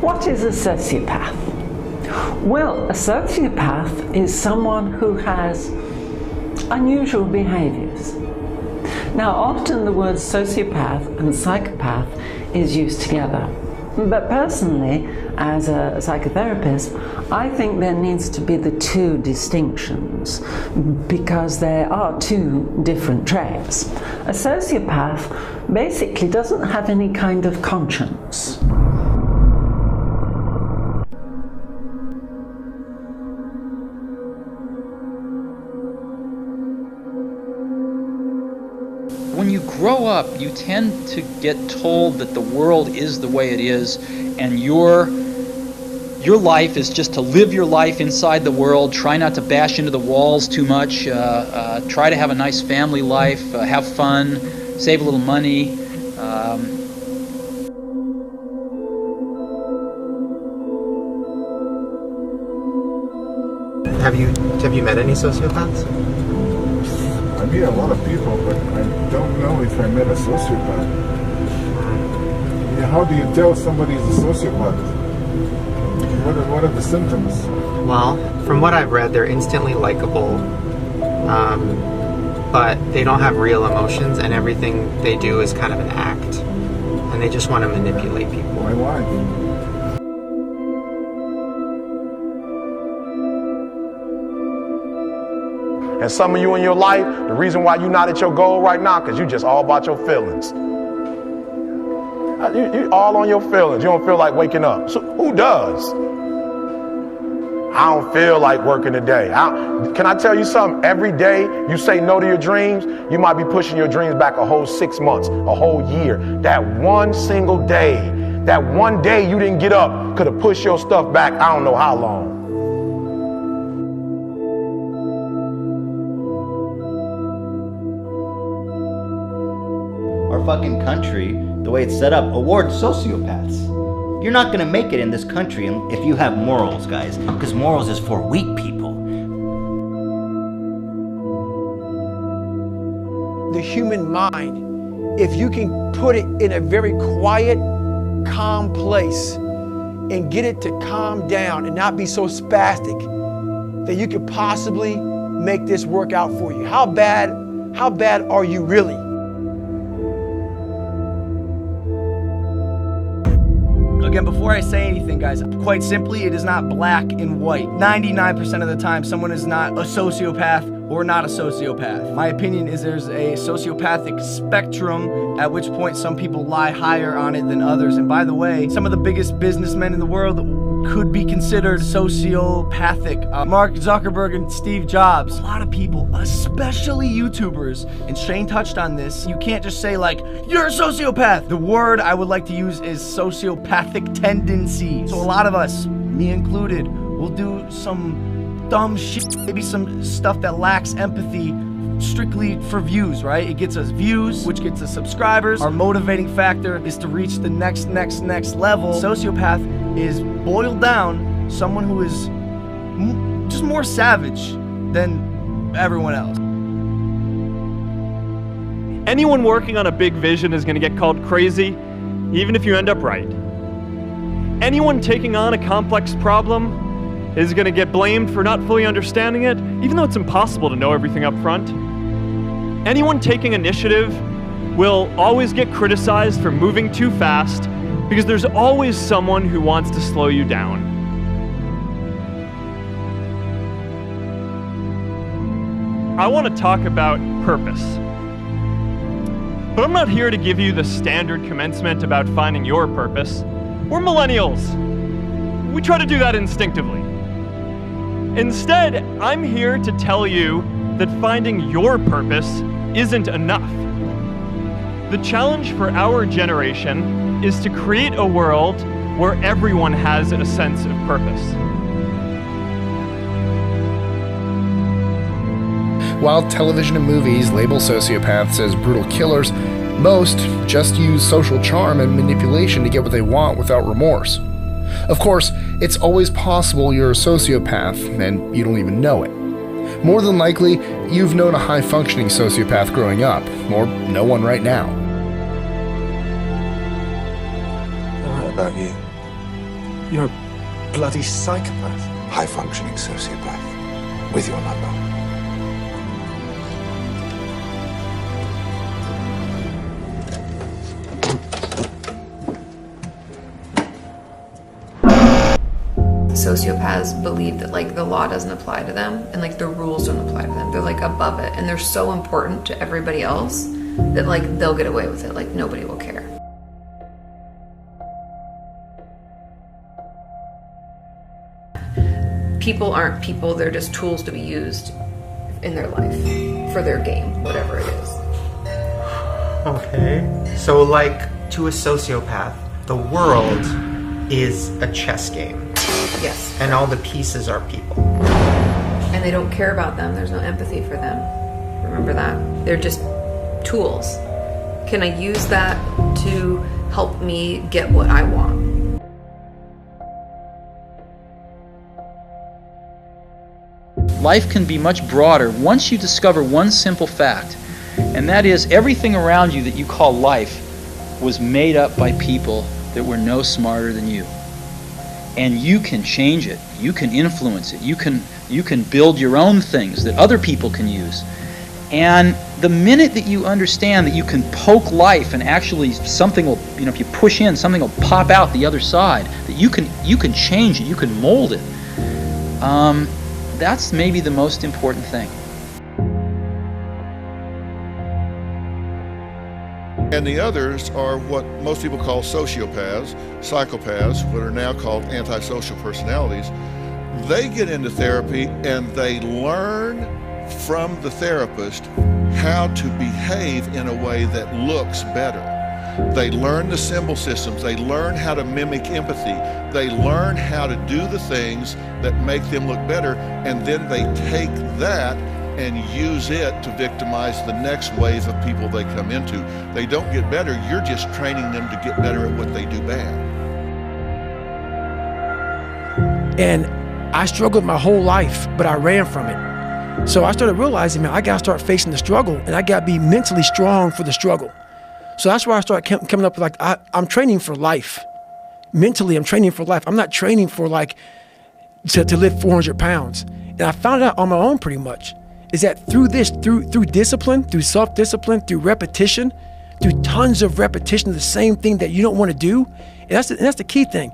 What is a sociopath? Well, a sociopath is someone who has unusual behaviors. Now, often the words sociopath and psychopath is used together. But personally, as a psychotherapist, I think there needs to be the two distinctions because there are two different traits. A sociopath basically doesn't have any kind of conscience. When you grow up, you tend to get told that the world is the way it is, and your life is just to live your life inside the world, try not to bash into the walls too much, try to have a nice family life, have fun, save a little money. Have you met any sociopaths? I meet a lot of people, but I don't know if I met a sociopath. Yeah, how do you tell somebody's a sociopath? What are the symptoms? Well, from what I've read, they're instantly likable, but they don't have real emotions, and everything they do is kind of an act, and they just want to manipulate people. Why? And some of you in your life, the reason why you're not at your goal right now, because you just all about your feelings. You all on your feelings. You don't feel like waking up. So who does? I don't feel like working today. Can I tell you something? Every day you say no to your dreams, you might be pushing your dreams back a whole 6 months, a whole year. That one single day, that one day you didn't get up could have pushed your stuff back I don't know how long. Our fucking country, the way it's set up, awards sociopaths. You're not gonna make it in this country if you have morals, guys, because morals is for weak people. The human mind, if you can put it in a very quiet, calm place and get it to calm down and not be so spastic, that you could possibly make this work out for you. How bad are you really? Again, before I say anything, guys, quite simply, it is not black and white. 99% of the time, someone is not a sociopath or not a sociopath. My opinion is there's a sociopathic spectrum, at which point some people lie higher on it than others. And by the way, some of the biggest businessmen in the world could be considered sociopathic. Mark Zuckerberg and Steve Jobs. A lot of people, especially YouTubers, and Shane touched on this, you can't just say like, you're a sociopath. The word I would like to use is sociopathic tendencies. So a lot of us, me included, will do some dumb shit, maybe some stuff that lacks empathy strictly for views, right? It gets us views, which gets us subscribers. Our motivating factor is to reach the next level. Sociopath is boiled down someone who is just more savage than everyone else. Anyone working on a big vision is going to get called crazy, even if you end up right. Anyone taking on a complex problem is going to get blamed for not fully understanding it, even though it's impossible to know everything up front. Anyone taking initiative will always get criticized for moving too fast, because there's always someone who wants to slow you down. I want to talk about purpose. But I'm not here to give you the standard commencement about finding your purpose. We're millennials. We try to do that instinctively. Instead, I'm here to tell you that finding your purpose isn't enough. The challenge for our generation is to create a world where everyone has a sense of purpose. While television and movies label sociopaths as brutal killers, most just use social charm and manipulation to get what they want without remorse. Of course, it's always possible you're a sociopath and you don't even know it. More than likely, you've known a high-functioning sociopath growing up, or know one right now. What about you? You're a bloody psychopath. High-functioning sociopath. With your number. Sociopaths believe that like the law doesn't apply to them and like the rules don't apply to them. They're like above it and they're so important to everybody else that like they'll get away with it, like nobody will care. People aren't people, they're just tools to be used in their life for their game, whatever it is. Okay. So like to a sociopath, the world is a chess game. Yes. And all the pieces are people. And they don't care about them. There's no empathy for them. Remember that. They're just tools. Can I use that to help me get what I want? Life can be much broader once you discover one simple fact, and that is everything around you that you call life was made up by people that were no smarter than you. And you can change it, you can influence it, you can build your own things that other people can use. And the minute that you understand that you can poke life and actually something will, if you push in, something will pop out the other side, that you can change it, you can mold it. That's maybe the most important thing. And the others are what most people call sociopaths, psychopaths, what are now called antisocial personalities. They get into therapy and they learn from the therapist how to behave in a way that looks better. They learn the symbol systems, they learn how to mimic empathy, they learn how to do the things that make them look better, and then they take that and use it to victimize the next wave of people they come into. They don't get better, you're just training them to get better at what they do bad. And I struggled my whole life, but I ran from it. So I started realizing, man, I gotta start facing the struggle, and I gotta be mentally strong for the struggle. So that's where I started coming up with I'm training for life. Mentally, I'm training for life. I'm not training for to lift 400 pounds. And I found out on my own pretty much, is that through discipline, through self-discipline, through repetition, through tons of repetition of the same thing that you don't want to do, and that's the key thing.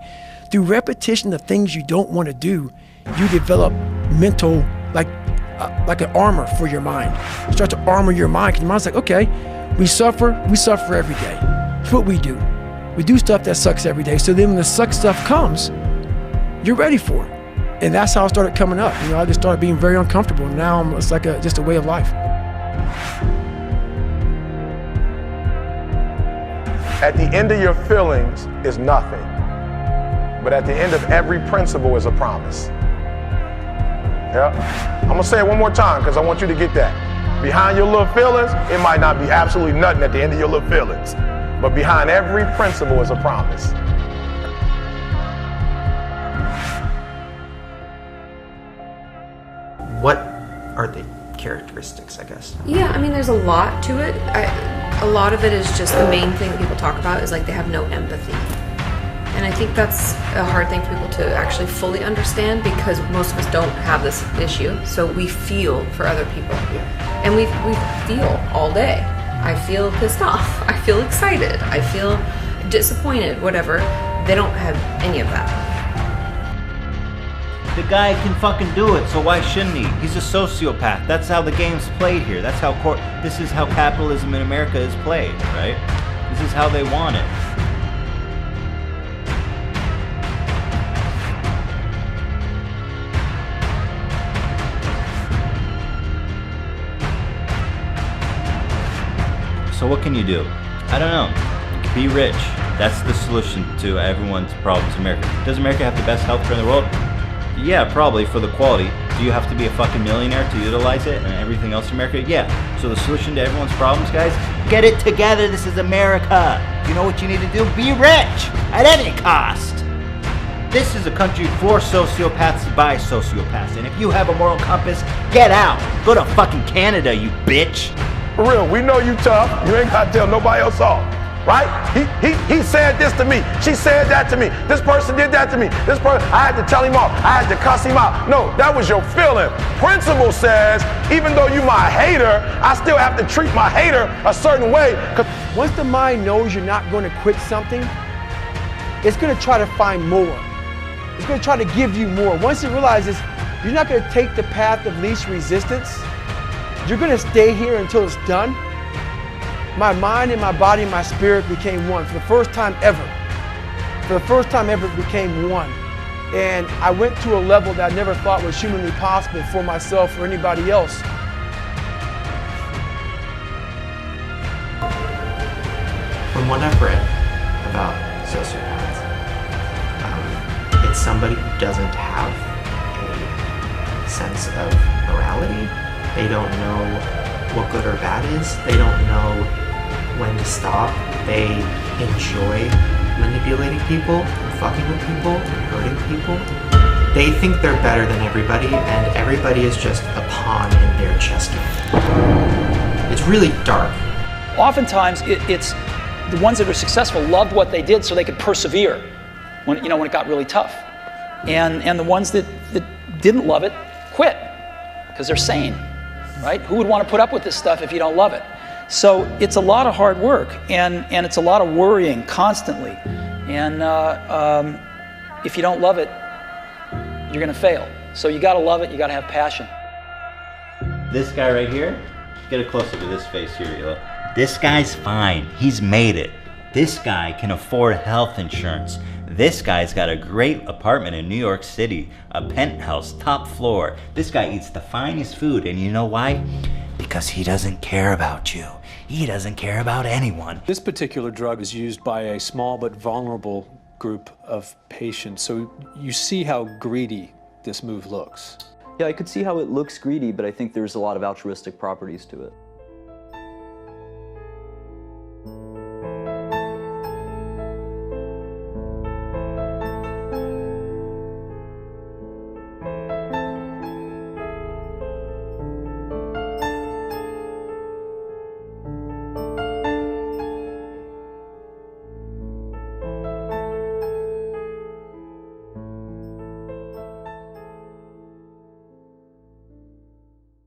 Through repetition of things you don't want to do, you develop mental, like an armor for your mind. You start to armor your mind, because your mind's like, okay, we suffer every day. It's what we do. We do stuff that sucks every day, so then when the suck stuff comes, you're ready for it. And that's how I started coming up. I just started being very uncomfortable. Now it's like just a way of life. At the end of your feelings is nothing. But at the end of every principle is a promise. Yeah? I'm gonna say it one more time because I want you to get that. Behind your little feelings, it might not be absolutely nothing at the end of your little feelings. But behind every principle is a promise. What are the characteristics, I guess? Yeah, I mean, there's a lot to it. A lot of it is just the main thing that people talk about is like they have no empathy. And I think that's a hard thing for people to actually fully understand because most of us don't have this issue. So we feel for other people. Yeah. And we feel all day. I feel pissed off. I feel excited. I feel disappointed, whatever. They don't have any of that. The guy can fucking do it, so why shouldn't he? He's a sociopath. That's how the game's played here. That's how this is how capitalism in America is played, right? This is how they want it. So what can you do? I don't know. Be rich. That's the solution to everyone's problems in America. Does America have the best healthcare in the world? Yeah, probably for the quality. Do you have to be a fucking millionaire to utilize it and everything else in America? Yeah. So the solution to everyone's problems, guys, get it together. This is America. You know what you need to do? Be rich at any cost. This is a country for sociopaths by sociopaths. And if you have a moral compass, get out. Go to fucking Canada, you bitch. For real, we know you tough. You ain't got to tell nobody else off. right? He said this to me. She said that to me. This person did that to me. This person, I had to tell him off. I had to cuss him out. No, that was your feeling. Principle says, even though you my hater, I still have to treat my hater a certain way. Once the mind knows you're not going to quit something, it's going to try to find more. It's going to try to give you more. Once it realizes you're not going to take the path of least resistance, you're going to stay here until it's done. My mind and my body and my spirit became one for the first time ever. For the first time ever, it became one. And I went to a level that I never thought was humanly possible for myself or anybody else. From what I've read about sociopaths, it's somebody who doesn't have a sense of morality. They don't know what good or bad is. They don't know when to stop. They enjoy manipulating people, and fucking with people, and hurting people. They think they're better than everybody, and everybody is just a pawn in their chess game. It's really dark. Oftentimes, it's the ones that are successful loved what they did so they could persevere when it got really tough. And the ones that didn't love it quit because they're sane, right? Who would want to put up with this stuff if you don't love it? So it's a lot of hard work, and it's a lot of worrying constantly. And if you don't love it, you're going to fail. So you got to love it, you got to have passion. This guy right here, get a close-up of this face here, Ela. This guy's fine. He's made it. This guy can afford health insurance. This guy's got a great apartment in New York City, a penthouse, top floor. This guy eats the finest food, and you know why? Because he doesn't care about you. He doesn't care about anyone. This particular drug is used by a small but vulnerable group of patients. So you see how greedy this move looks. Yeah, I could see how it looks greedy, but I think there's a lot of altruistic properties to it.